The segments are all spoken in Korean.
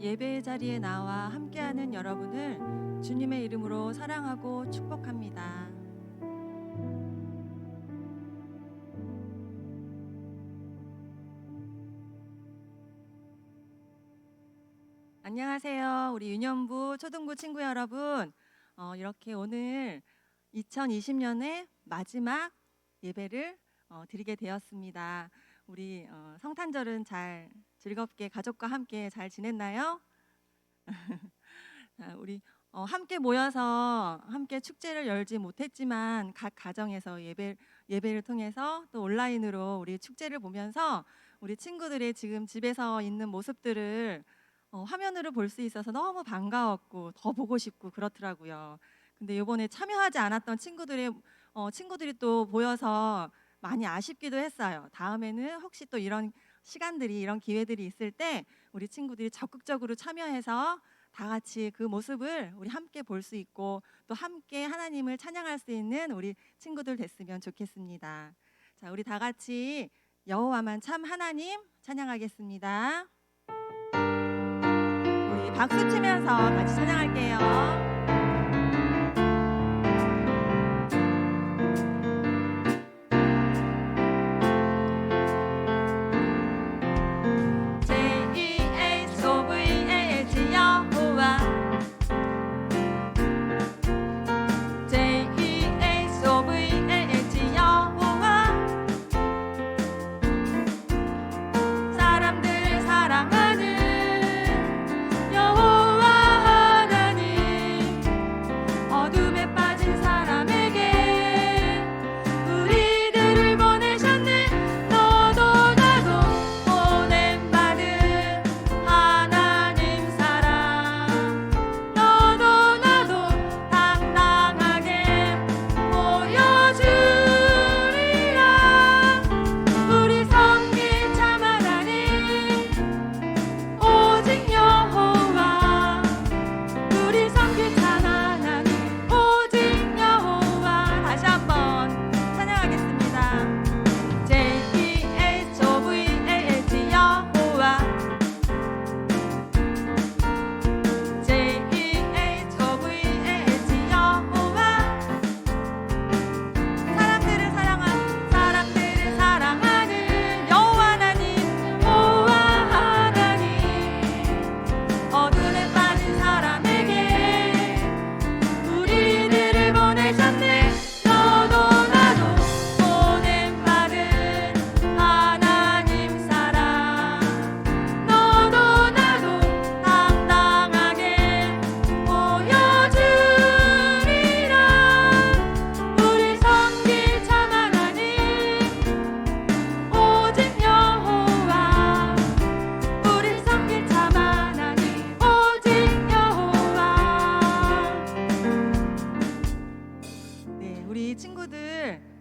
예배의 자리에 나와 함께하는 여러분을 주님의 이름으로 사랑하고 축복합니다. 안녕하세요. 우리 유년부 초등부 친구 여러분. 이렇게 오늘 2020년의 마지막 예배를 드리게 되었습니다. 우리 성탄절은 잘 즐겁게 가족과 함께 잘 지냈나요? 우리 함께 모여서 함께 축제를 열지 못했지만 각 가정에서 예배를 통해서 또 온라인으로 우리 축제를 보면서 우리 친구들의 지금 집에서 있는 모습들을 화면으로 볼 수 있어서 너무 반가웠고 더 보고 싶고 그렇더라고요. 근데 이번에 참여하지 않았던 친구들이 또 보여서 많이 아쉽기도 했어요. 다음에는 혹시 또 이런 기회들이 있을 때 우리 친구들이 적극적으로 참여해서 다 같이 그 모습을 우리 함께 볼 수 있고 또 함께 하나님을 찬양할 수 있는 우리 친구들 됐으면 좋겠습니다. 자, 우리 다 같이 여호와만 참 하나님 찬양하겠습니다. 우리 박수 치면서 같이 찬양할게요.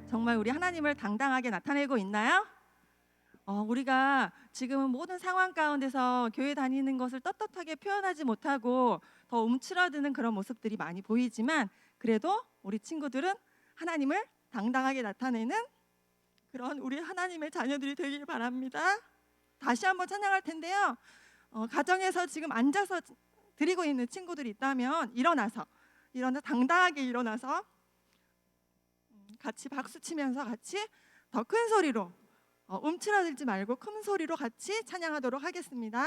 정말 우리 하나님을 당당하게 나타내고 있나요? 우리가 지금은 모든 상황 가운데서 교회 다니는 것을 떳떳하게 표현하지 못하고 더 움츠러드는 그런 모습들이 많이 보이지만 그래도 우리 친구들은 하나님을 당당하게 나타내는 그런 우리 하나님의 자녀들이 되길 바랍니다. 다시 한번 찬양할 텐데요. 가정에서 지금 앉아서 드리고 있는 친구들이 있다면 일어나서 당당하게 일어나서 같이 박수 치면서 같이 더 큰 소리로 움츠러들지 말고 큰 소리로 같이 찬양하도록 하겠습니다.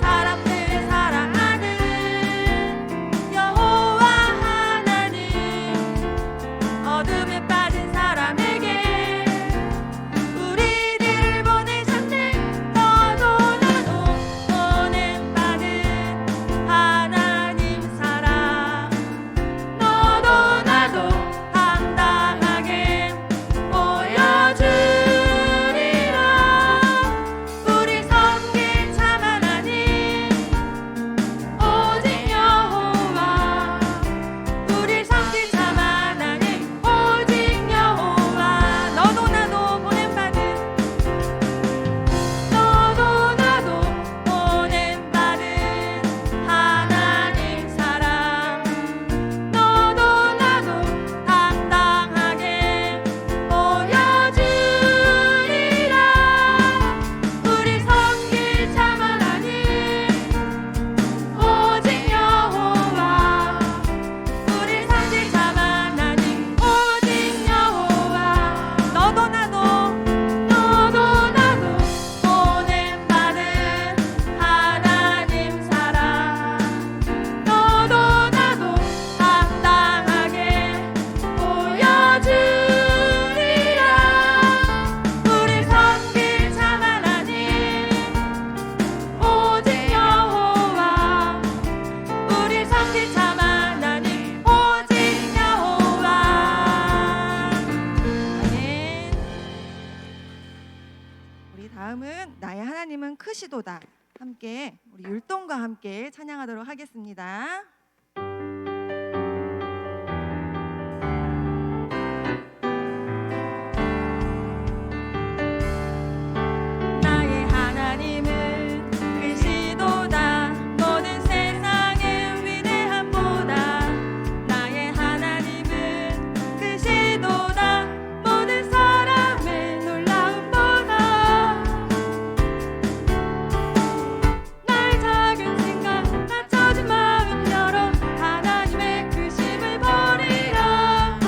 사람들을 사랑하는 크시도다 함께 우리 율동과 함께 찬양하도록 하겠습니다. 나의 하나님은 크시도다 모든 세상의 위대함보다 나의 하나님은 크시도다 모든 사람의 놀라움보다 나의 작은 생각 낮춰진 마음 열어 하나님의 크심을 보리라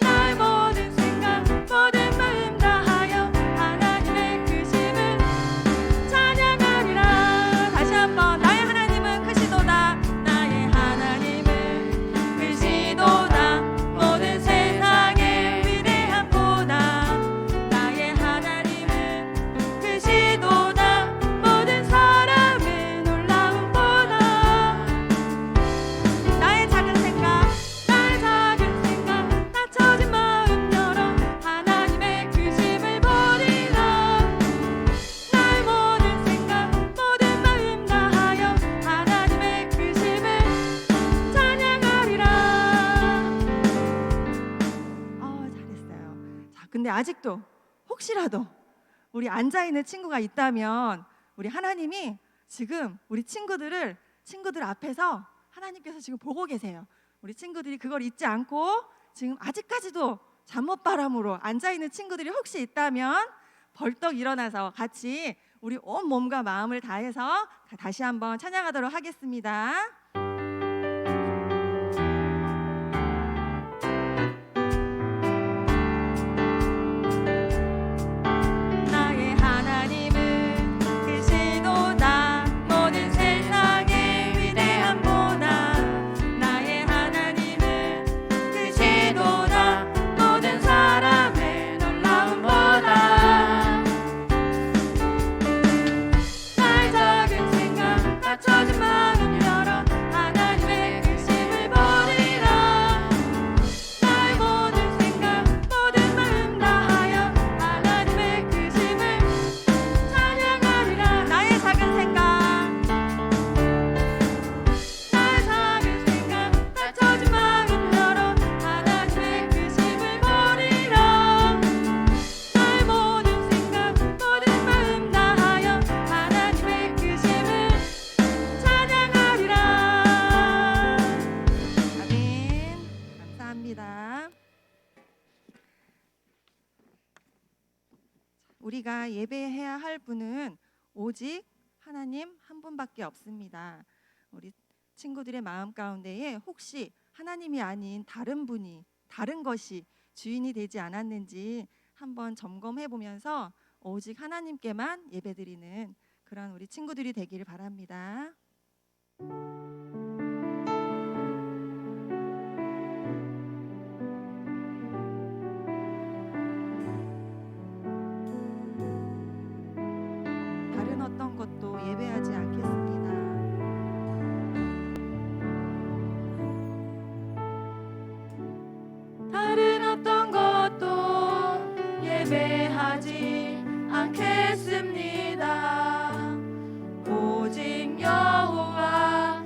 나의 모든 생각 모든 마음 다하여 하나님의 크심을 찬양하리라. 다시 한번 나의 하나님은 크시도다 나의 하나님은 크시도다 모든 세상의 위대함보다 나의 하나님은 크시도다 모든 사람의 놀라움보다 나의 작은 생각 낮춰진 마음 열어 하나님의 크심을 보리라 나의 모든 생각 모든 마음 다하여 하나님의 크심을 찬양하리라. 잘했어요. 자, 근데 아직도 혹시라도 우리 앉아있는 친구가 있다면 우리 하나님이 지금 우리 친구들 앞에서 하나님께서 지금 보고 계세요. 우리 친구들이 그걸 잊지 않고 지금 아직까지도 잠못바람으로 앉아있는 친구들이 혹시 있다면 벌떡 일어나서 같이 우리 온 몸과 마음을 다해서 다시 한번 찬양하도록 하겠습니다. 나의 하나님은 크시도다 모든 세상의 위대함보다 나의 하나님은 크시도다 모든 사람의 놀라움보다 나의 작은 생각 낮춰진 마음 열어 하나님의 크심을 보리라 나의 모든 생각 모든 마음 다하여 하나님의 크심을 찬양하리라. 나의 작은 생각 낮춰진 마음 열어 하나님의 크심을 보리라 나의 모든 생각 모든 마음 다하여 하나님의 크심을 찬양하리라. 아멘. 감사합니다. 우리가 예배해야 할 분은 오직 하나님 한 분밖에 없습니다. 우리 친구들의 마음 가운데에 혹시 하나님이 아닌 다른 분이 다른 것이 주인이 되지 않았는지 한번 점검해 보면서 오직 하나님께만 예배드리는 그런 우리 친구들이 되기를 바랍니다. 다른 어떤 것도 예배하지 않겠습니다. 다른 어떤 것도 예배하지 않겠습니다. 오직 여호와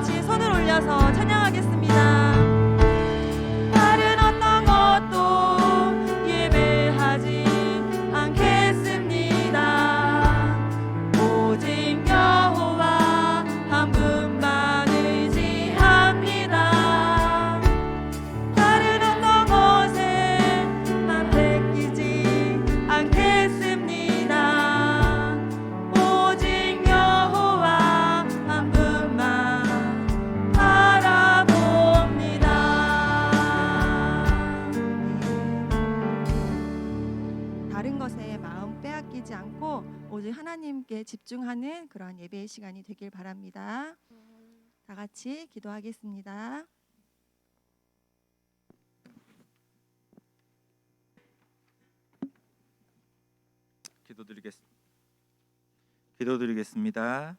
같이 손을 올려서 찬양하겠습니다. 다른 어떤 것도 예배하지 않겠습니다. 오직 여호와 한 분만 의지합니다. 다른 어떤 것에 난 뺏기지 않겠습니다. 오직 여호와 한 분만 바라봅니다. 다른 것에 마음 빼앗기지 않고 오직 하나님께 집중하는 그러한 예배의 시간이 되길 바랍니다. 다 같이 기도하겠습니다. 기도드리겠습니다.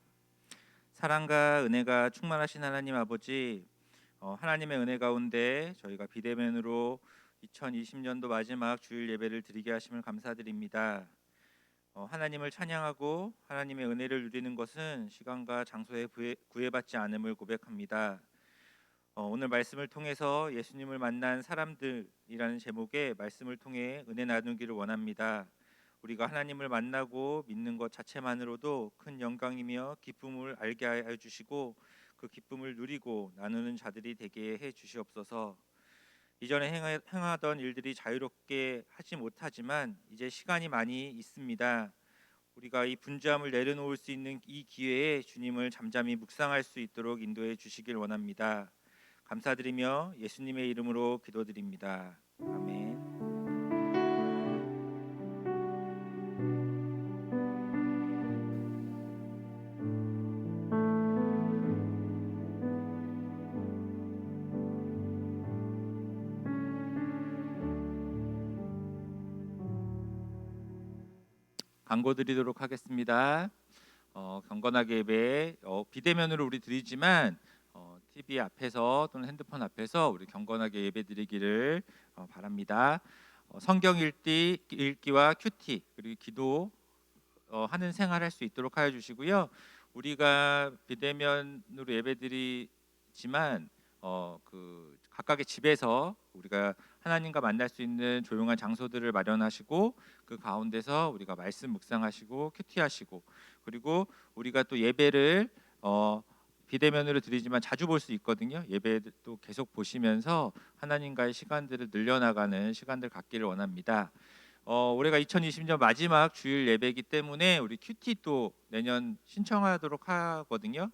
사랑과 은혜가 충만하신 하나님 아버지, 하나님의 은혜 가운데 저희가 비대면으로 2020년도 마지막 주일 예배를 드리게 하심을 감사드립니다. 하나님을 찬양하고 하나님의 은혜를 누리는 것은 시간과 장소에 구애받지 않음을 고백합니다. 오늘 말씀을 통해서 예수님을 만난 사람들이라는 제목의 말씀을 통해 은혜 나누기를 원합니다. 우리가 하나님을 만나고 믿는 것 자체만으로도 큰 영광이며 기쁨을 알게 하여 주시고 그 기쁨을 누리고 나누는 자들이 되게 해 주시옵소서. 이전에 행하던 일들이 자유롭게 하지 못하지만 이제 시간이 많이 있습니다. 우리가 이 분주함을 내려놓을 수 있는 이 기회에 주님을 잠잠히 묵상할 수 있도록 인도해 주시길 원합니다. 감사드리며 예수님의 이름으로 기도드립니다. 아멘. 광고 드리도록 하겠습니다. 경건하게 예배 비대면으로 우리 드리지만 TV 앞에서 또는 핸드폰 앞에서 우리 경건하게 예배 드리기를 바랍니다. 성경 읽기와 큐티 그리고 기도 하는 생활 할 수 있도록 하여 주시고요. 우리가 비대면으로 예배 드리지만 그 각각의 집에서 우리가 하나님과 만날 수 있는 조용한 장소들을 마련하시고 그 가운데서 우리가 말씀 묵상하시고 큐티하시고 그리고 우리가 또 예배를 비대면으로 드리지만 자주 볼 수 있거든요. 예배도 계속 보시면서 하나님과의 시간들을 늘려나가는 시간들 갖기를 원합니다. 올해가 2020년 마지막 주일 예배이기 때문에 우리 큐티 또 내년 신청하도록 하거든요.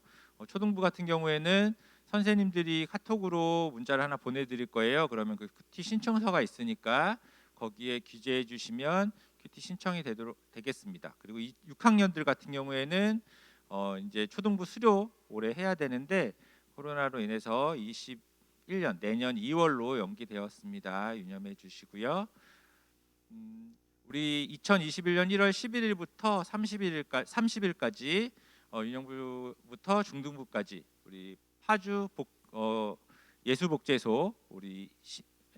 초등부 같은 경우에는 선생님들이 카톡으로 문자를 하나 보내드릴 거예요. 그러면 그 큐티 신청서가 있으니까 거기에 기재해 주시면 큐티 신청이 되겠습니다. 그리고 6학년들 같은 경우에는 이제 초등부 수료 올해 해야 되는데 코로나로 인해서 21년 내년 2월로 연기되었습니다. 유념해 주시고요. 우리 2021년 1월 11일부터 30일까지 유년부부터 중등부까지 우리 파주 예수복제소 우리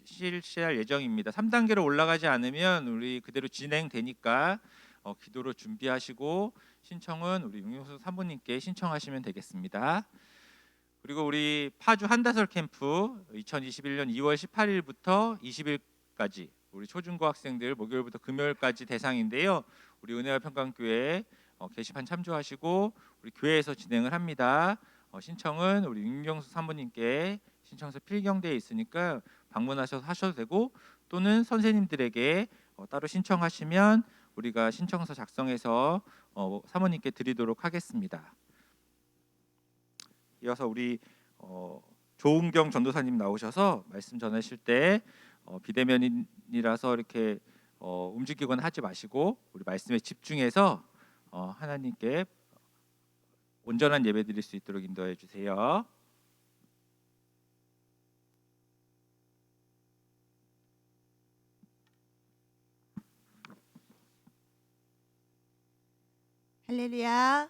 실시할 예정입니다. 3단계로 올라가지 않으면 우리 그대로 진행되니까 기도로 준비하시고 신청은 우리 윤용수 사모님께 신청하시면 되겠습니다. 그리고 우리 파주 한다설 캠프 2021년 2월 18일부터 20일까지 우리 초중고 학생들 목요일부터 금요일까지 대상인데요. 우리 은혜와 평강교회 게시판 참조하시고 우리 교회에서 진행을 합니다. 신청은 우리 윤경수 사모님께 신청서 필경되어 있으니까 방문하셔서 하셔도 되고 또는 선생님들에게 따로 신청하시면 우리가 신청서 작성해서 사모님께 드리도록 하겠습니다. 이어서 우리 조은경 전도사님 나오셔서 말씀 전하실 때 비대면이라서 이렇게 움직이거나 하지 마시고 우리 말씀에 집중해서 하나님께 온전한 예배 드릴 수 있도록 인도해 주세요. 할렐루야.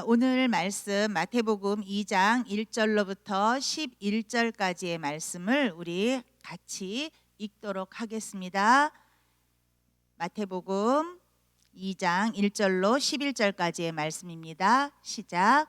오늘 말씀 마태복음 2장 1절로부터 11절까지의 말씀을 우리 같이 읽도록 하겠습니다. 마태복음 2장 1절로 11절까지의 말씀입니다. 시작.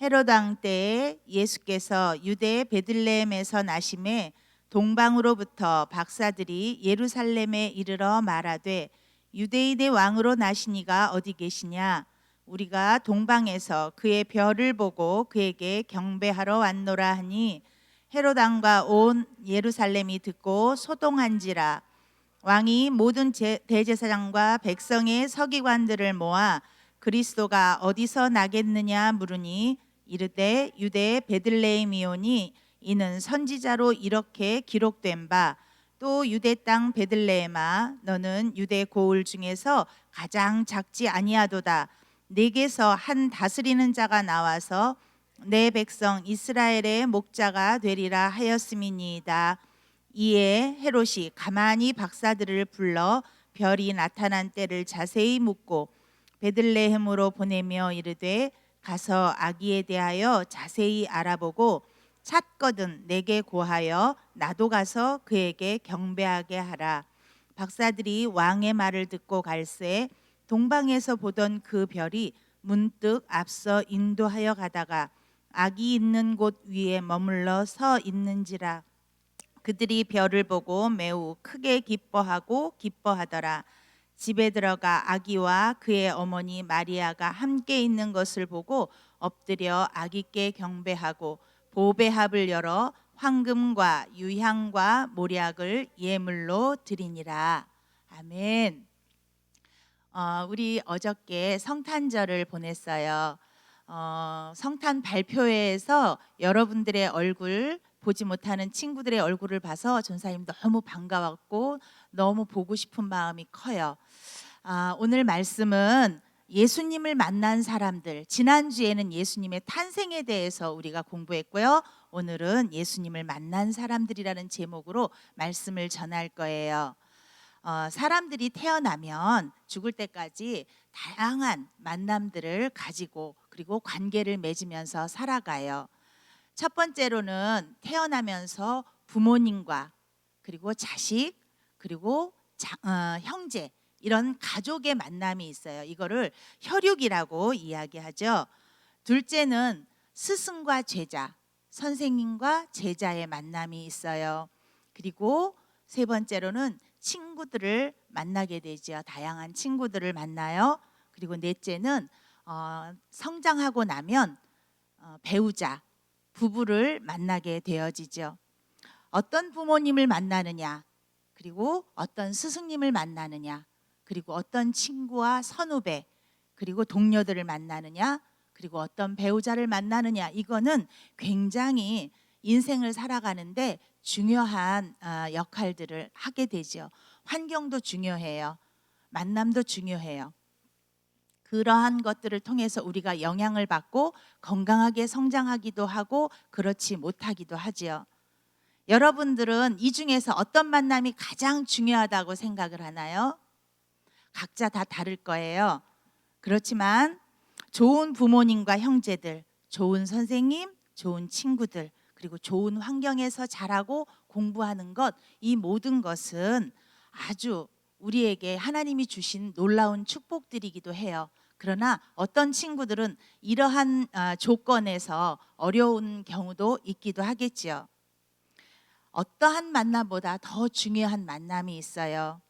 헤롯 왕 때에 예수께서 유대 베들레헴에서 나심에 동방으로부터 박사들이 예루살렘에 이르러 말하되 유대인의 왕으로 나시니가 어디 계시냐? 우리가 동방에서 그의 별을 보고 그에게 경배하러 왔노라 하니 헤롯 왕과 온 예루살렘이 듣고 소동한지라. 왕이 모든 대제사장과 백성의 서기관들을 모아 그리스도가 어디서 나겠느냐 물으니 이르되 유대 베들레헴이오니 이는 선지자로 이렇게 기록된 바 또 유대 땅 베들레헴아 너는 유대 고을 중에서 가장 작지 아니하도다. 내게서 한 다스리는 자가 나와서 내 백성 이스라엘의 목자가 되리라 하였음이니이다. 이에 헤롯이 가만히 박사들을 불러 별이 나타난 때를 자세히 묻고 베들레헴으로 보내며 이르되 가서 아기에 대하여 자세히 알아보고 찾거든 내게 고하여 나도 가서 그에게 경배하게 하라. 박사들이 왕의 말을 듣고 갈새 동방에서 보던 그 별이 문득 앞서 인도하여 가다가 아기 있는 곳 위에 머물러 서 있는지라. 그들이 별을 보고 매우 크게 기뻐하더라. 집에 들어가 아기와 그의 어머니 마리아가 함께 있는 것을 보고 엎드려 아기께 경배하고 보배합을 열어 황금과 유향과 모략을 예물로 드리니라. 아멘. 우리 어저께 성탄절을 보냈어요. 성탄 발표회에서 여러분들의 얼굴 보지 못하는 친구들의 얼굴을 봐서 전사님 너무 반가웠고 너무 보고 싶은 마음이 커요. 오늘 말씀은 예수님을 만난 사람들, 지난주에는 예수님의 탄생에 대해서 우리가 공부했고요. 오늘은 예수님을 만난 사람들이라는 제목으로 말씀을 전할 거예요. 사람들이 태어나면 죽을 때까지 다양한 만남들을 가지고 그리고 관계를 맺으면서 살아가요. 첫 번째로는 태어나면서 부모님과 그리고 자식 그리고 형제 이런 가족의 만남이 있어요. 이거를 혈육이라고 이야기하죠. 둘째는 스승과 제자, 선생님과 제자의 만남이 있어요. 그리고 세 번째로는 친구들을 만나게 되죠. 다양한 친구들을 만나요. 그리고 넷째는 성장하고 나면 배우자, 부부를 만나게 되어지죠. 어떤 부모님을 만나느냐, 그리고 어떤 스승님을 만나느냐, 그리고 어떤 친구와 선후배, 그리고 동료들을 만나느냐, 그리고 어떤 배우자를 만나느냐, 이거는 굉장히 인생을 살아가는데 중요한 역할들을 하게 되죠. 환경도 중요해요. 만남도 중요해요. 그러한 것들을 통해서 우리가 영향을 받고 건강하게 성장하기도 하고 그렇지 못하기도 하지요. 여러분들은 이 중에서 어떤 만남이 가장 중요하다고 생각을 하나요? 각자 다 다를 거예요. 그렇지만 좋은 부모님과 형제들, 좋은 선생님, 좋은 친구들, 그리고 좋은 환경에서 자라고 공부하는 것, 이 모든 것은 아주 우리에게 하나님이 주신 놀라운 축복들이기도 해요. 그러나 어떤 친구들은 이러한 조건에서 어려운 경우도 있기도 하겠지요. 어떠한 만남보다 더 중요한 만남이 있어요.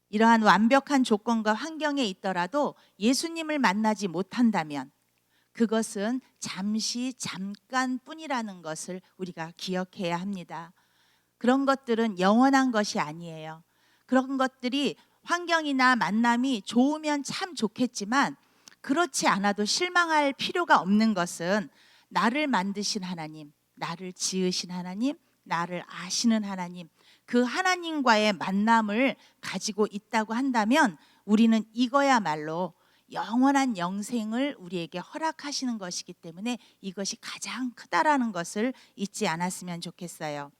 이러한 완벽한 조건과 환경에 있더라도 예수님을 만나지 못한다면 그것은 잠깐뿐이라는 것을 우리가 기억해야 합니다. 그런 것들은 영원한 것이 아니에요. 그런 것들이 환경이나 만남이 좋으면 참 좋겠지만 그렇지 않아도 실망할 필요가 없는 것은 나를 만드신 하나님, 나를 지으신 하나님, 나를 아시는 하나님, 그 하나님과의 만남을 가지고 있다고 한다면 우리는 이거야말로 영원한 영생을 우리에게 허락하시는 것이기 때문에 이것이 가장 크다라는 것을 잊지 않았으면 좋겠어요.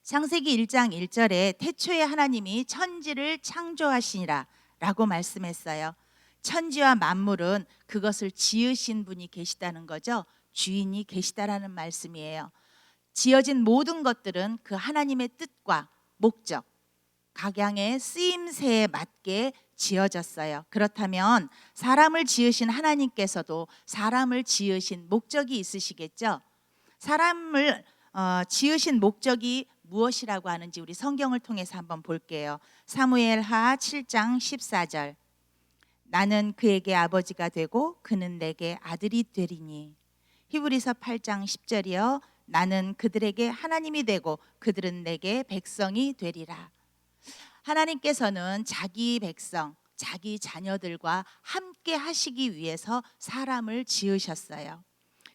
창세기 1장 1절에 태초에 하나님이 천지를 창조하시니라 라고 말씀했어요. 천지와 만물은 그것을 지으신 분이 계시다는 거죠. 주인이 계시다라는 말씀이에요. 지어진 모든 것들은 그 하나님의 뜻과 목적, 각양의 쓰임새에 맞게 지어졌어요. 그렇다면 사람을 지으신 하나님께서도 사람을 지으신 목적이 있으시겠죠? 사람을 지으신 목적이 무엇이라고 하는지 우리 성경을 통해서 한번 볼게요. 사무엘하 7장 14절. 나는 그에게 아버지가 되고 그는 내게 아들이 되리니. 히브리서 8장 10절이요. 나는 그들에게 하나님이 되고 그들은 내게 백성이 되리라. 하나님께서는 자기 백성, 자기 자녀들과 함께 하시기 위해서 사람을 지으셨어요.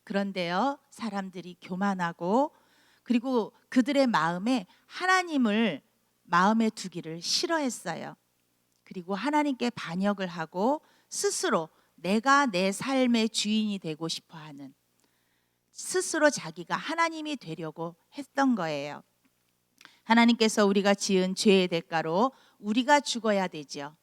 그런데요, 사람들이 교만하고 그리고 그들의 마음에 하나님을 마음에 두기를 싫어했어요. 그리고 하나님께 반역을 하고 스스로 내가 내 삶의 주인이 되고 싶어 하는, 스스로 자기가 하나님이 되려고 했던 거예요. 하나님께서 우리가 지은 죄의 대가로 우리가 죽어야 되죠.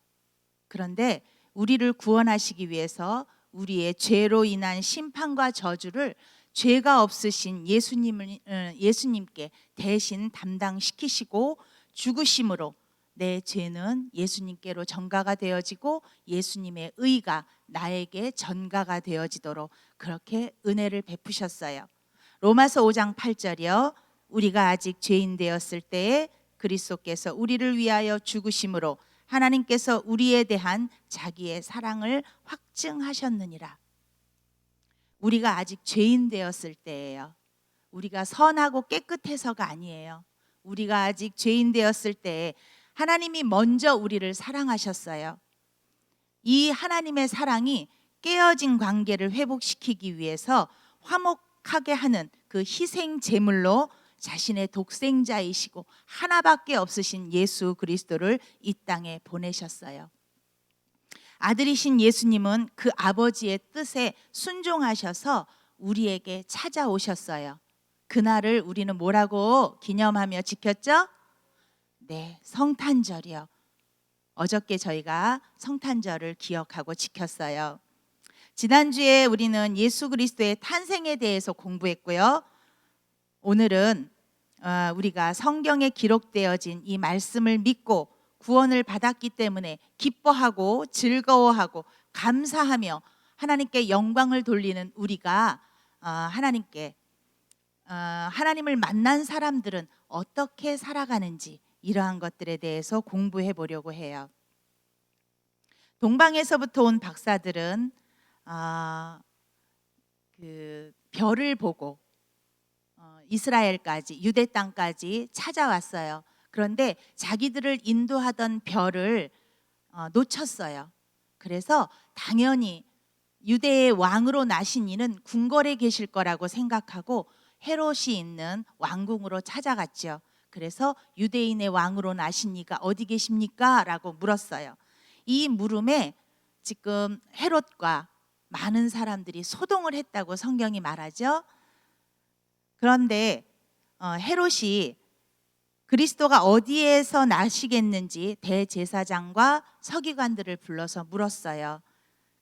그런데 우리를 구원하시기 위해서 우리의 죄로 인한 심판과 저주를 죄가 없으신 예수님께 대신 담당시키시고 죽으심으로 내 죄는 예수님께로 전가가 되어지고 예수님의 의가 나에게 전가가 되어지도록 그렇게 은혜를 베푸셨어요. 로마서 5장 8절이요. 우리가 아직 죄인 되었을 때에 그리스도께서 우리를 위하여 죽으심으로 하나님께서 우리에 대한 자기의 사랑을 확증하셨느니라. 우리가 아직 죄인 되었을 때예요. 우리가 선하고 깨끗해서가 아니에요. 우리가 아직 죄인 되었을 때에 하나님이 먼저 우리를 사랑하셨어요. 이 하나님의 사랑이 깨어진 관계를 회복시키기 위해서 화목하게 하는 그 희생 제물로 자신의 독생자이시고 하나밖에 없으신 예수 그리스도를 이 땅에 보내셨어요. 아들이신 예수님은 그 아버지의 뜻에 순종하셔서 우리에게 찾아오셨어요. 그날을 우리는 뭐라고 기념하며 지켰죠? 네, 성탄절이요. 어저께 저희가 성탄절을 기억하고 지켰어요. 지난주에 우리는 예수 그리스도의 탄생에 대해서 공부했고요. 오늘은 우리가 성경에 기록되어진 이 말씀을 믿고 구원을 받았기 때문에 기뻐하고 즐거워하고 감사하며 하나님께 영광을 돌리는 우리가 하나님을 만난 사람들은 어떻게 살아가는지 이러한 것들에 대해서 공부해 보려고 해요. 동방에서부터 온 박사들은 그 별을 보고 이스라엘까지 유대 땅까지 찾아왔어요. 그런데 자기들을 인도하던 별을 놓쳤어요. 그래서 당연히 유대의 왕으로 나신 이는 궁궐에 계실 거라고 생각하고 헤롯이 있는 왕궁으로 찾아갔죠. 그래서 유대인의 왕으로 나신 이가 어디 계십니까? 라고 물었어요. 이 물음에 지금 헤롯과 많은 사람들이 소동을 했다고 성경이 말하죠. 그런데 헤롯이 그리스도가 어디에서 나시겠는지 대제사장과 서기관들을 불러서 물었어요.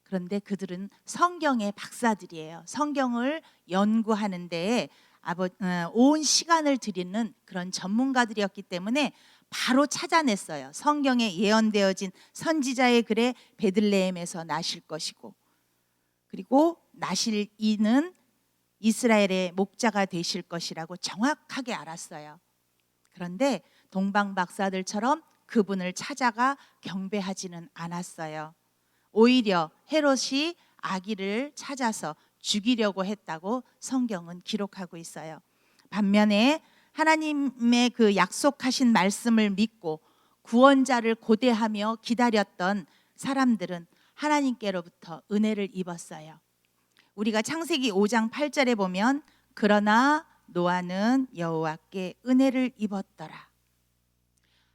그런데 그들은 성경의 박사들이에요. 성경을 연구하는 데에 온 시간을 들이는 그런 전문가들이었기 때문에 바로 찾아냈어요. 성경에 예언되어진 선지자의 글에 베들레헴에서 나실 것이고, 그리고 나실 이는 이스라엘의 목자가 되실 것이라고 정확하게 알았어요. 그런데 동방 박사들처럼 그분을 찾아가 경배하지는 않았어요. 오히려 헤롯이 아기를 찾아서 죽이려고 했다고 성경은 기록하고 있어요. 반면에 하나님의 그 약속하신 말씀을 믿고 구원자를 고대하며 기다렸던 사람들은 하나님께로부터 은혜를 입었어요. 우리가 창세기 5장 8절에 보면 그러나 노아는 여호와께 은혜를 입었더라.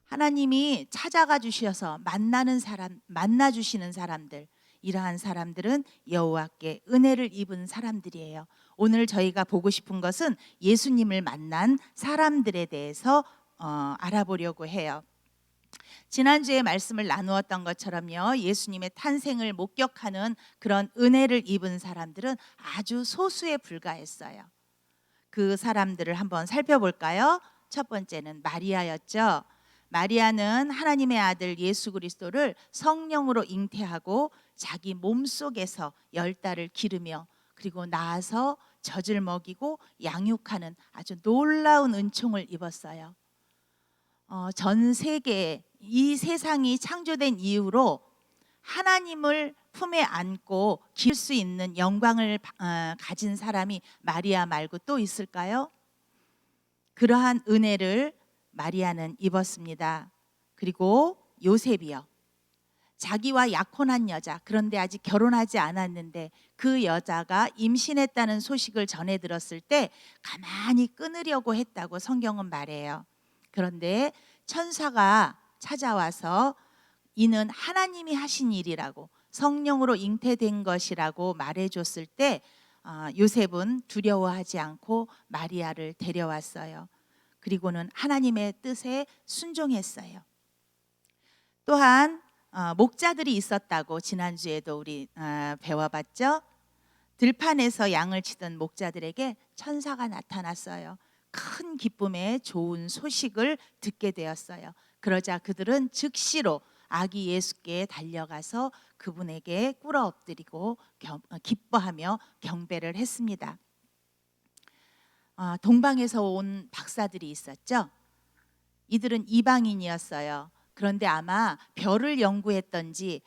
하나님이 찾아가 주셔서 만나 주시는 사람들, 이러한 사람들은 여호와께 은혜를 입은 사람들이에요. 오늘 저희가 보고 싶은 것은 예수님을 만난 사람들에 대해서 알아보려고 해요. 지난주에 말씀을 나누었던 것처럼요, 예수님의 탄생을 목격하는 그런 은혜를 입은 사람들은 아주 소수에 불과했어요. 그 사람들을 한번 살펴볼까요? 첫 번째는 마리아였죠. 마리아는 하나님의 아들 예수 그리스도를 성령으로 잉태하고 자기 몸속에서 10달을 기르며 그리고 낳아서 젖을 먹이고 양육하는 아주 놀라운 은총을 입었어요. 전 세계 이 세상이 창조된 이후로 하나님을 품에 안고 기를 수 있는 영광을 가진 사람이 마리아 말고 또 있을까요? 그러한 은혜를 마리아는 입었습니다. 그리고 요셉이요. 자기와 약혼한 여자, 그런데 아직 결혼하지 않았는데 그 여자가 임신했다는 소식을 전해 들었을 때 가만히 끊으려고 했다고 성경은 말해요. 그런데 천사가 찾아와서 이는 하나님이 하신 일이라고 성령으로 잉태된 것이라고 말해줬을 때 요셉은 두려워하지 않고 마리아를 데려왔어요. 그리고는 하나님의 뜻에 순종했어요. 또한 목자들이 있었다고 지난주에도 우리 배워봤죠. 들판에서 양을 치던 목자들에게 천사가 나타났어요. 큰 기쁨의 좋은 소식을 듣게 되었어요. 그러자 그들은 즉시로 아기 예수께 달려가서 그분에게 꿇어 엎드리고 기뻐하며 경배를 했습니다. 동방에서 온 박사들이 있었죠. 이들은 이방인이었어요. 그런데 아마 별을 연구했던지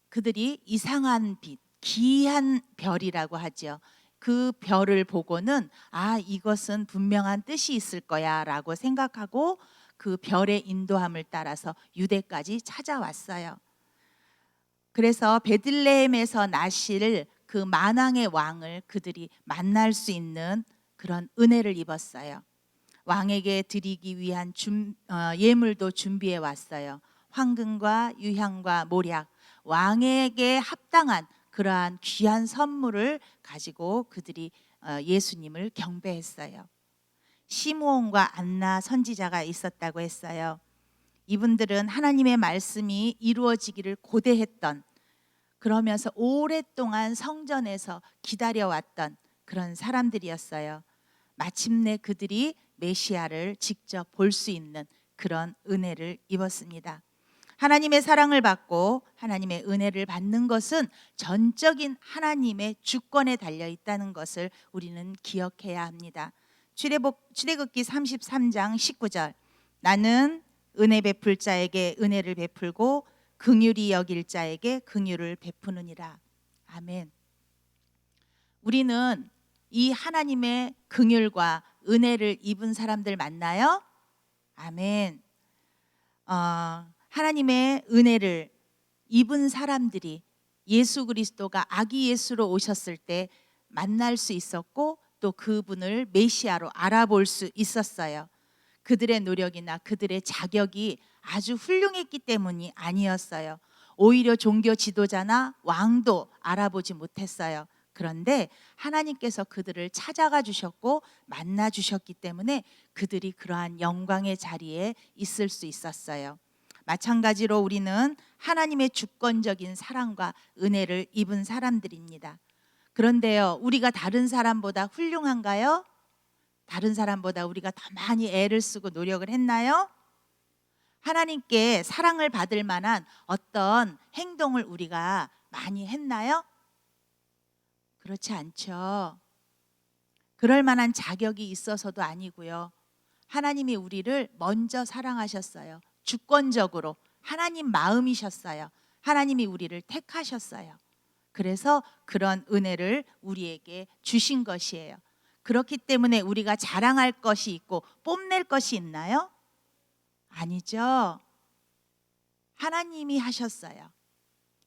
그들이 이상한 빛, 기이한 별이라고 하죠. 그 별을 보고는 이것은 분명한 뜻이 있을 거야 라고 생각하고 그 별의 인도함을 따라서 유대까지 찾아왔어요. 그래서 베들레헴에서 나실 그 만왕의 왕을 그들이 만날 수 있는 그런 은혜를 입었어요. 왕에게 드리기 위한 예물도 준비해 왔어요. 황금과 유향과 모략, 왕에게 합당한 그러한 귀한 선물을 가지고 그들이 예수님을 경배했어요. 시므온과 안나 선지자가 있었다고 했어요. 이분들은 하나님의 말씀이 이루어지기를 고대했던, 그러면서 오랫동안 성전에서 기다려왔던 그런 사람들이었어요. 마침내 그들이 메시아를 직접 볼 수 있는 그런 은혜를 입었습니다. 하나님의 사랑을 받고 하나님의 은혜를 받는 것은 전적인 하나님의 주권에 달려 있다는 것을 우리는 기억해야 합니다. 출애굽기 33장 19절, 나는 은혜 베풀 자에게 은혜를 베풀고 긍휼히 여길 자에게 긍휼을 베푸느니라. 아멘. 우리는 이 하나님의 긍휼과 은혜를 입은 사람들 맞나요? 아멘. 하나님의 은혜를 입은 사람들이 예수 그리스도가 아기 예수로 오셨을 때 만날 수 있었고 또 그분을 메시아로 알아볼 수 있었어요. 그들의 노력이나 그들의 자격이 아주 훌륭했기 때문이 아니었어요. 오히려 종교 지도자나 왕도 알아보지 못했어요. 그런데 하나님께서 그들을 찾아가 주셨고 만나 주셨기 때문에 그들이 그러한 영광의 자리에 있을 수 있었어요. 마찬가지로 우리는 하나님의 주권적인 사랑과 은혜를 입은 사람들입니다. 그런데요, 우리가 다른 사람보다 훌륭한가요? 다른 사람보다 우리가 더 많이 애를 쓰고 노력을 했나요? 하나님께 사랑을 받을 만한 어떤 행동을 우리가 많이 했나요? 그렇지 않죠. 그럴 만한 자격이 있어서도 아니고요. 하나님이 우리를 먼저 사랑하셨어요. 주권적으로 하나님 마음이셨어요. 하나님이 우리를 택하셨어요. 그래서 그런 은혜를 우리에게 주신 것이에요. 그렇기 때문에 우리가 자랑할 것이 있고 뽐낼 것이 있나요? 아니죠. 하나님이 하셨어요.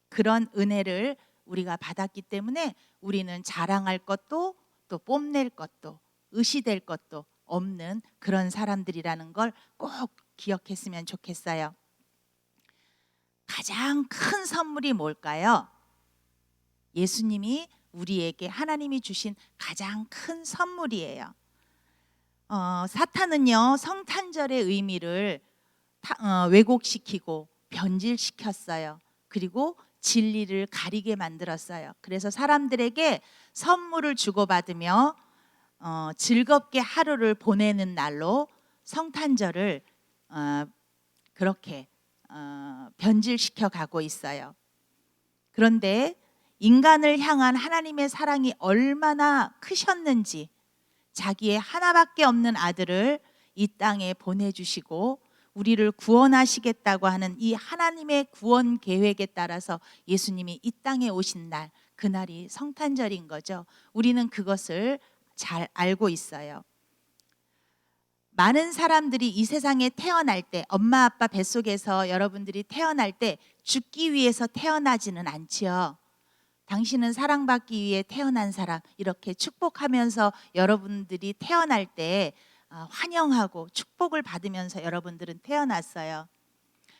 그런 은혜를 우리가 받았기 때문에 우리는 자랑할 것도 또 뽐낼 것도 의시될 것도 없는 그런 사람들이라는 걸 꼭 기억했으면 좋겠어요. 가장 큰 선물이 뭘까요? 예수님이 우리에게 하나님이 주신 가장 큰 선물이에요. 사탄은요, 성탄절의 의미를 왜곡시키고 변질시켰어요. 그리고 진리를 가리게 만들었어요. 그래서 사람들에게 선물을 주고받으며 즐겁게 하루를 보내는 날로 성탄절을 그렇게 변질시켜 가고 있어요. 그런데 인간을 향한 하나님의 사랑이 얼마나 크셨는지 자기의 하나밖에 없는 아들을 이 땅에 보내주시고 우리를 구원하시겠다고 하는 이 하나님의 구원 계획에 따라서 예수님이 이 땅에 오신 날, 그날이 성탄절인 거죠. 우리는 그것을 잘 알고 있어요. 많은 사람들이 이 세상에 태어날 때, 엄마 아빠 뱃속에서 여러분들이 태어날 때 죽기 위해서 태어나지는 않지요. 당신은 사랑받기 위해 태어난 사람, 이렇게 축복하면서 여러분들이 태어날 때 환영하고 축복을 받으면서 여러분들은 태어났어요.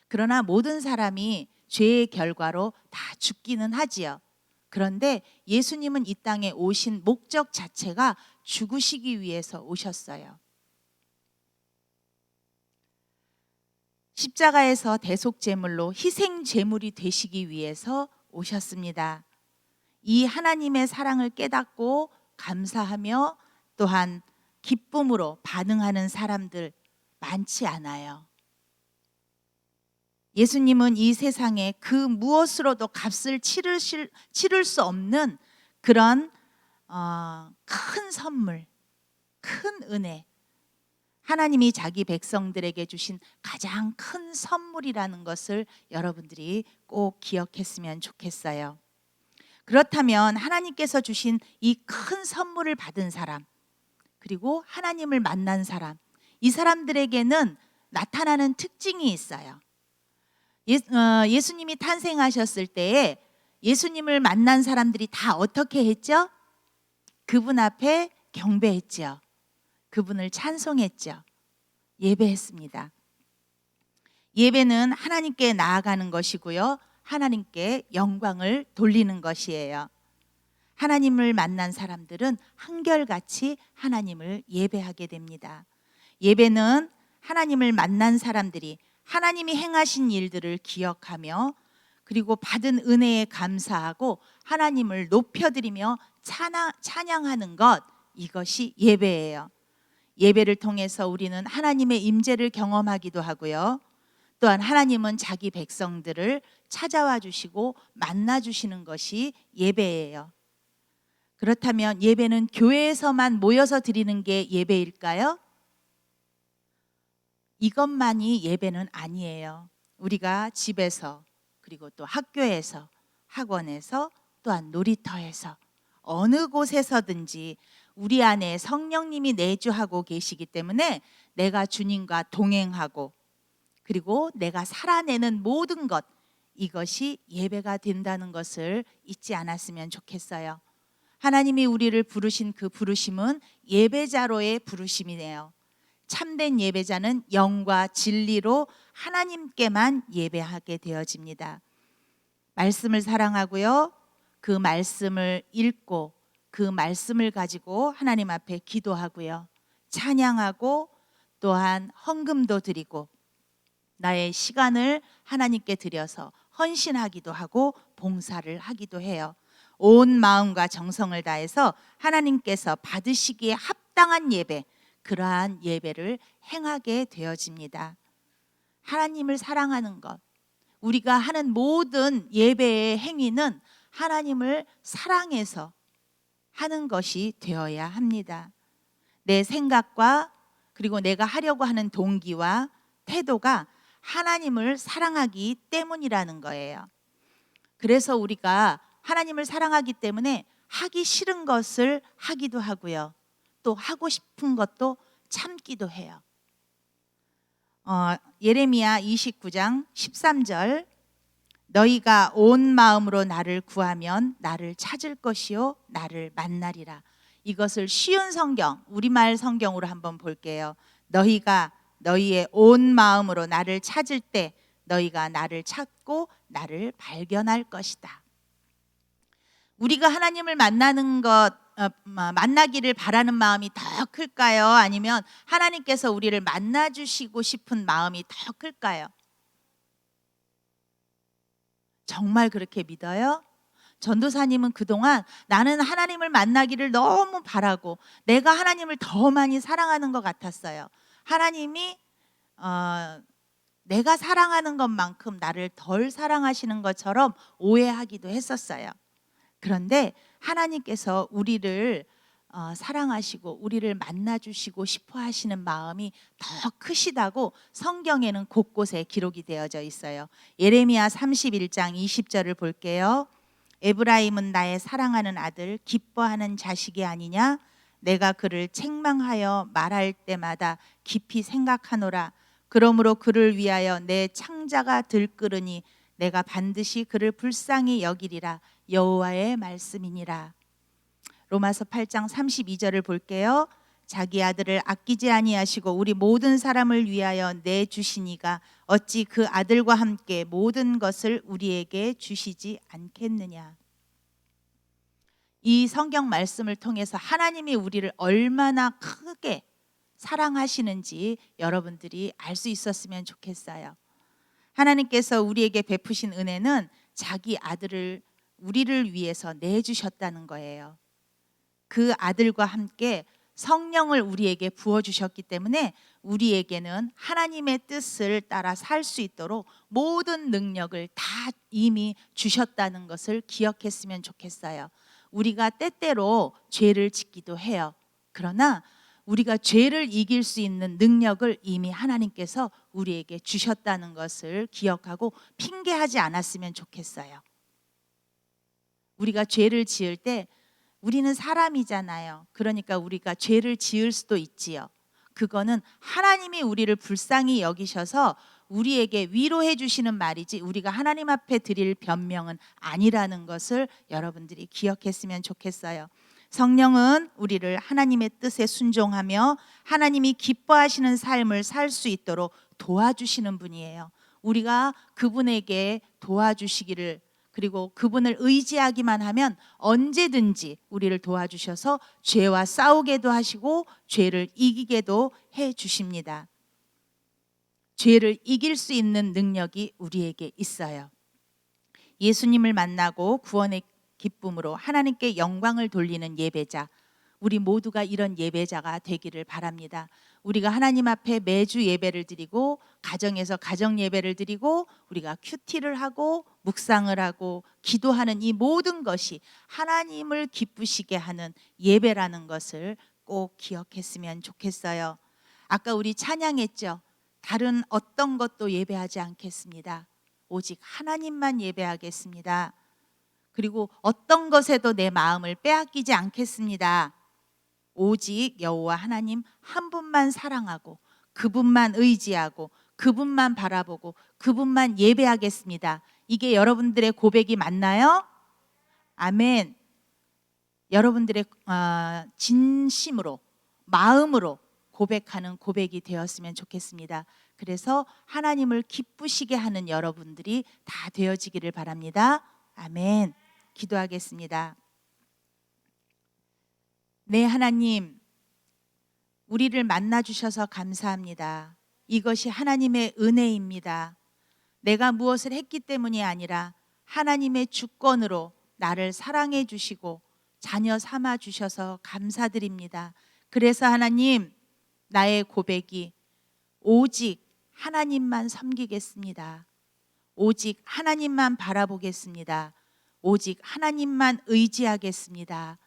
그러나 모든 사람이 죄의 결과로 다 죽기는 하지요. 그런데 예수님은 이 땅에 오신 목적 자체가 죽으시기 위해서 오셨어요. 십자가에서 대속제물로 희생제물이 되시기 위해서 오셨습니다. 이 하나님의 사랑을 깨닫고 감사하며 또한 기쁨으로 반응하는 사람들 많지 않아요. 예수님은 이 세상에 그 무엇으로도 값을 치를 수 없는 그런 큰 선물, 큰 은혜, 하나님이 자기 백성들에게 주신 가장 큰 선물이라는 것을 여러분들이 꼭 기억했으면 좋겠어요. 그렇다면 하나님께서 주신 이 큰 선물을 받은 사람, 그리고 하나님을 만난 사람, 이 사람들에게는 나타나는 특징이 있어요. 예수님이 탄생하셨을 때에 예수님을 만난 사람들이 다 어떻게 했죠? 그분 앞에 경배했죠. 그분을 찬송했죠. 예배했습니다. 예배는 하나님께 나아가는 것이고요. 하나님께 영광을 돌리는 것이에요. 하나님을 만난 사람들은 한결같이 하나님을 예배하게 됩니다. 예배는 하나님을 만난 사람들이 하나님이 행하신 일들을 기억하며 그리고 받은 은혜에 감사하고 하나님을 높여드리며 찬양하는 것, 이것이 예배예요. 예배를 통해서 우리는 하나님의 임재를 경험하기도 하고요. 또한 하나님은 자기 백성들을 찾아와 주시고 만나 주시는 것이 예배예요. 그렇다면 예배는 교회에서만 모여서 드리는 게 예배일까요? 이것만이 예배는 아니에요. 우리가 집에서, 그리고 또 학교에서, 학원에서, 또한 놀이터에서, 어느 곳에서든지 우리 안에 성령님이 내주하고 계시기 때문에 내가 주님과 동행하고 그리고 내가 살아내는 모든 것, 이것이 예배가 된다는 것을 잊지 않았으면 좋겠어요. 하나님이 우리를 부르신 그 부르심은 예배자로의 부르심이네요. 참된 예배자는 영과 진리로 하나님께만 예배하게 되어집니다. 말씀을 사랑하고요, 그 말씀을 읽고 그 말씀을 가지고 하나님 앞에 기도하고요, 찬양하고 또한 헌금도 드리고 나의 시간을 하나님께 드려서 헌신하기도 하고 봉사를 하기도 해요. 온 마음과 정성을 다해서 하나님께서 받으시기에 합당한 예배, 그러한 예배를 행하게 되어집니다. 하나님을 사랑하는 것, 우리가 하는 모든 예배의 행위는 하나님을 사랑해서 하는 것이 되어야 합니다. 내 생각과 그리고 내가 하려고 하는 동기와 태도가 하나님을 사랑하기 때문이라는 거예요. 그래서 우리가 하나님을 사랑하기 때문에 하기 싫은 것을 하기도 하고요, 또 하고 싶은 것도 참기도 해요. 예레미야 29장 13절, 너희가 온 마음으로 나를 구하면 나를 찾을 것이요 나를 만나리라. 이것을 쉬운 성경, 우리말 성경으로 한번 볼게요. 너희가 너희의 온 마음으로 나를 찾을 때 너희가 나를 찾고 나를 발견할 것이다. 우리가 하나님을 만나는 것, 만나기를 바라는 마음이 더 클까요? 아니면 하나님께서 우리를 만나 주시고 싶은 마음이 더 클까요? 정말 그렇게 믿어요? 전도사님은 그동안 나는 하나님을 만나기를 너무 바라고 내가 하나님을 더 많이 사랑하는 것 같았어요. 하나님이 내가 사랑하는 것만큼 나를 덜 사랑하시는 것처럼 오해하기도 했었어요. 그런데 하나님께서 우리를 사랑하시고 우리를 만나주시고 싶어 하시는 마음이 더 크시다고 성경에는 곳곳에 기록이 되어져 있어요. 예레미야 31장 20절을 볼게요. 에브라임은 나의 사랑하는 아들, 기뻐하는 자식이 아니냐? 내가 그를 책망하여 말할 때마다 깊이 생각하노라. 그러므로 그를 위하여 내 창자가 들끓으니 내가 반드시 그를 불쌍히 여기리라. 여호와의 말씀이니라. 로마서 8장 32절을 볼게요. 자기 아들을 아끼지 아니하시고 우리 모든 사람을 위하여 내주시니가 어찌 그 아들과 함께 모든 것을 우리에게 주시지 않겠느냐. 이 성경 말씀을 통해서 하나님이 우리를 얼마나 크게 사랑하시는지 여러분들이 알 수 있었으면 좋겠어요. 하나님께서 우리에게 베푸신 은혜는 자기 아들을 우리를 위해서 내주셨다는 거예요. 그 아들과 함께 성령을 우리에게 부어주셨기 때문에 우리에게는 하나님의 뜻을 따라 살 수 있도록 모든 능력을 다 이미 주셨다는 것을 기억했으면 좋겠어요. 우리가 때때로 죄를 짓기도 해요. 그러나 우리가 죄를 이길 수 있는 능력을 이미 하나님께서 우리에게 주셨다는 것을 기억하고 핑계하지 않았으면 좋겠어요. 우리가 죄를 지을 때 우리는 사람이잖아요. 그러니까 우리가 죄를 지을 수도 있지요. 그거는 하나님이 우리를 불쌍히 여기셔서 우리에게 위로해 주시는 말이지 우리가 하나님 앞에 드릴 변명은 아니라는 것을 여러분들이 기억했으면 좋겠어요. 성령은 우리를 하나님의 뜻에 순종하며 하나님이 기뻐하시는 삶을 살 수 있도록 도와주시는 분이에요. 우리가 그분에게 도와주시기를 그리고 그분을 의지하기만 하면 언제든지 우리를 도와주셔서 죄와 싸우게도 하시고 죄를 이기게도 해 주십니다. 죄를 이길 수 있는 능력이 우리에게 있어요. 예수님을 만나고 구원의 기쁨으로 하나님께 영광을 돌리는 예배자, 우리 모두가 이런 예배자가 되기를 바랍니다. 우리가 하나님 앞에 매주 예배를 드리고 가정에서 가정 예배를 드리고 우리가 큐티를 하고 묵상을 하고 기도하는 이 모든 것이 하나님을 기쁘시게 하는 예배라는 것을 꼭 기억했으면 좋겠어요. 아까 우리 찬양했죠. 다른 어떤 것도 예배하지 않겠습니다. 오직 하나님만 예배하겠습니다. 그리고 어떤 것에도 내 마음을 빼앗기지 않겠습니다. 오직 여호와 하나님 한 분만 사랑하고 그분만 의지하고 그분만 바라보고 그분만 예배하겠습니다. 이게 여러분들의 고백이 맞나요? 아멘. 여러분들의 진심으로 마음으로 고백하는 고백이 되었으면 좋겠습니다. 그래서 하나님을 기쁘시게 하는 여러분들이 다 되어지기를 바랍니다. 아멘. 기도하겠습니다. 네, 하나님, 우리를 만나주셔서 감사합니다. 이것이 하나님의 은혜입니다. 내가 무엇을 했기 때문이 아니라 하나님의 주권으로 나를 사랑해 주시고 자녀 삼아 주셔서 감사드립니다. 그래서 하나님, 나의 고백이 오직 하나님만 섬기겠습니다. 오직 하나님만 바라보겠습니다. 오직 하나님만 의지하겠습니다.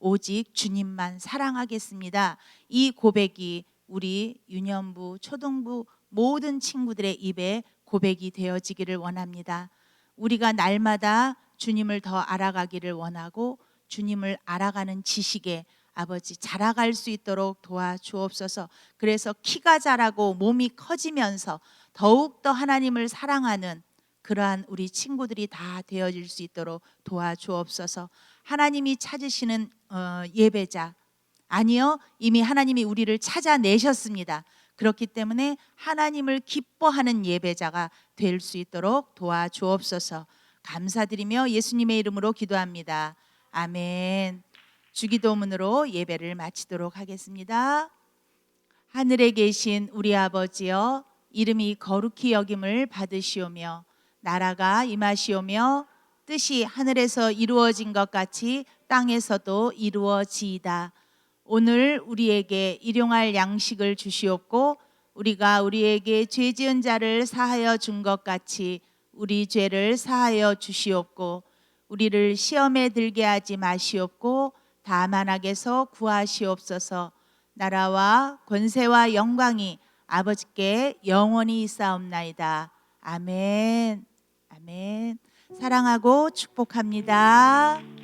오직 주님만 사랑하겠습니다. 이 고백이 우리 유년부, 초등부 모든 친구들의 입에 고백이 되어지기를 원합니다. 우리가 날마다 주님을 더 알아가기를 원하고 주님을 알아가는 지식에 아버지 자라갈 수 있도록 도와주옵소서. 그래서 키가 자라고 몸이 커지면서 더욱더 하나님을 사랑하는 그러한 우리 친구들이 다 되어질 수 있도록 도와주옵소서. 하나님이 찾으시는 예배자, 아니요, 이미 하나님이 우리를 찾아내셨습니다. 그렇기 때문에 하나님을 기뻐하는 예배자가 될 수 있도록 도와주옵소서. 감사드리며 예수님의 이름으로 기도합니다. 아멘. 주기도문으로 예배를 마치도록 하겠습니다. 하늘에 계신 우리 아버지여, 이름이 거룩히 여김을 받으시오며 나라가 임하시오며 뜻이 하늘에서 이루어진 것 같이 땅에서도 이루어지이다. 오늘 우리에게 일용할 양식을 주시옵고 우리가 우리에게 죄 지은 자를 사하여 준 것 같이 우리 죄를 사하여 주시옵고 우리를 시험에 들게 하지 마시옵고 다만 악에서 구하시옵소서. 나라와 권세와 영광이 아버지께 영원히 있사옵나이다. 아멘. 아멘. 사랑하고 축복합니다.